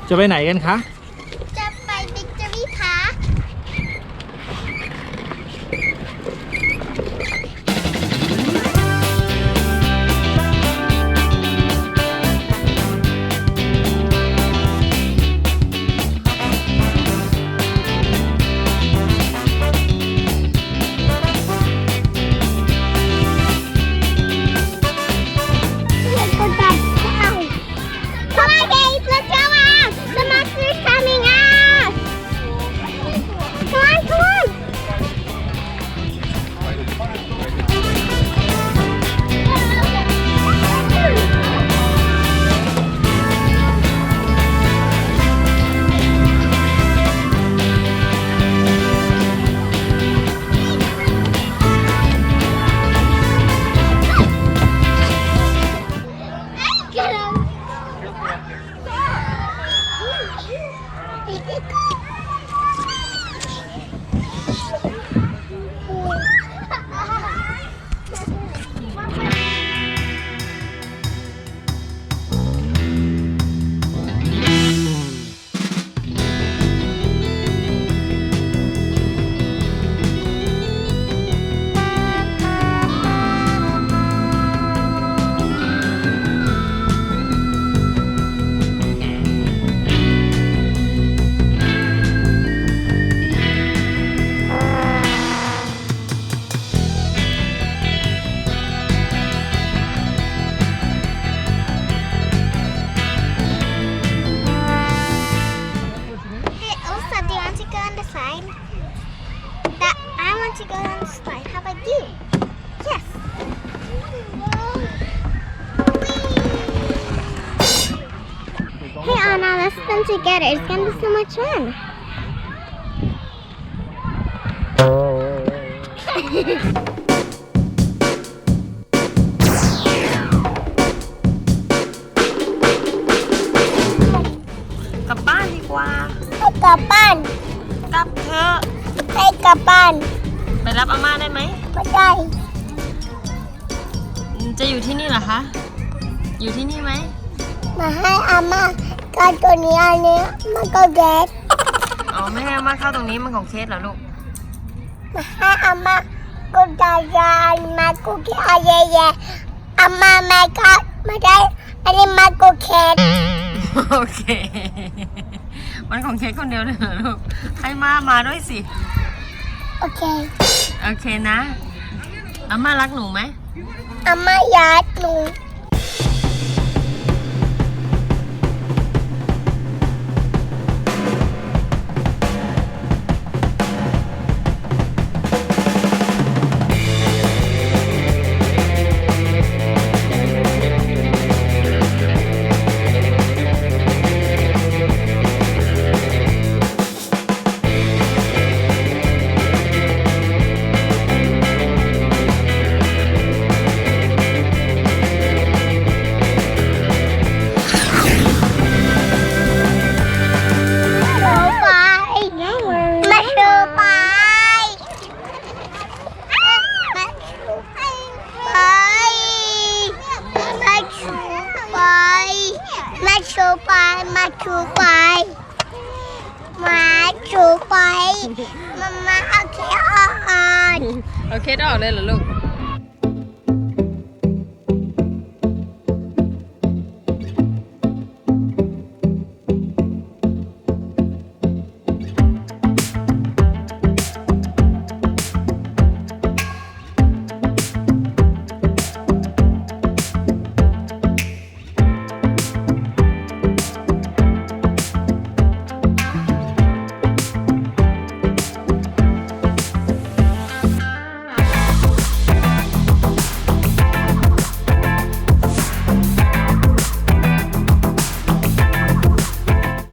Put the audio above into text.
จะไปไหนกันคะจะไปบิ๊กเจอรี่พาร์คto go on the slide. How about you? Yes. Hey Anna, let's spin together. It's gonna be so much fun. กลับบ้านดีกว่า ให้กลับบ้าน กลับเถอะ ให้กลับบ้าน ไปรับอาม่าได้ไหม ไม่ได้ จะอยู่ที่นี่เหรอคะ อยู่ที่นี่ไหม มาให้อาม่าการตัวนี้อันนี้มันก็แก๊ส อ๋อไม่ให้อาม่าเข้าตรงนี้มันของเคสเหรอลูก มาให้อาม่าก็ได้ยานมาคุกกี้อะไรเย่อาม่าไม่ก็ไม่ได้อันนี้มาก็แก๊ส โอเค มันของเคสคนเดียวเลยเหรอลูก ให้มาด้วยสิ โอเค โอเคนะอาม่ารักหนูไหม อาม่าอยากหนูมาโอเคออก โอเคได้ออกเลยเหรอลูก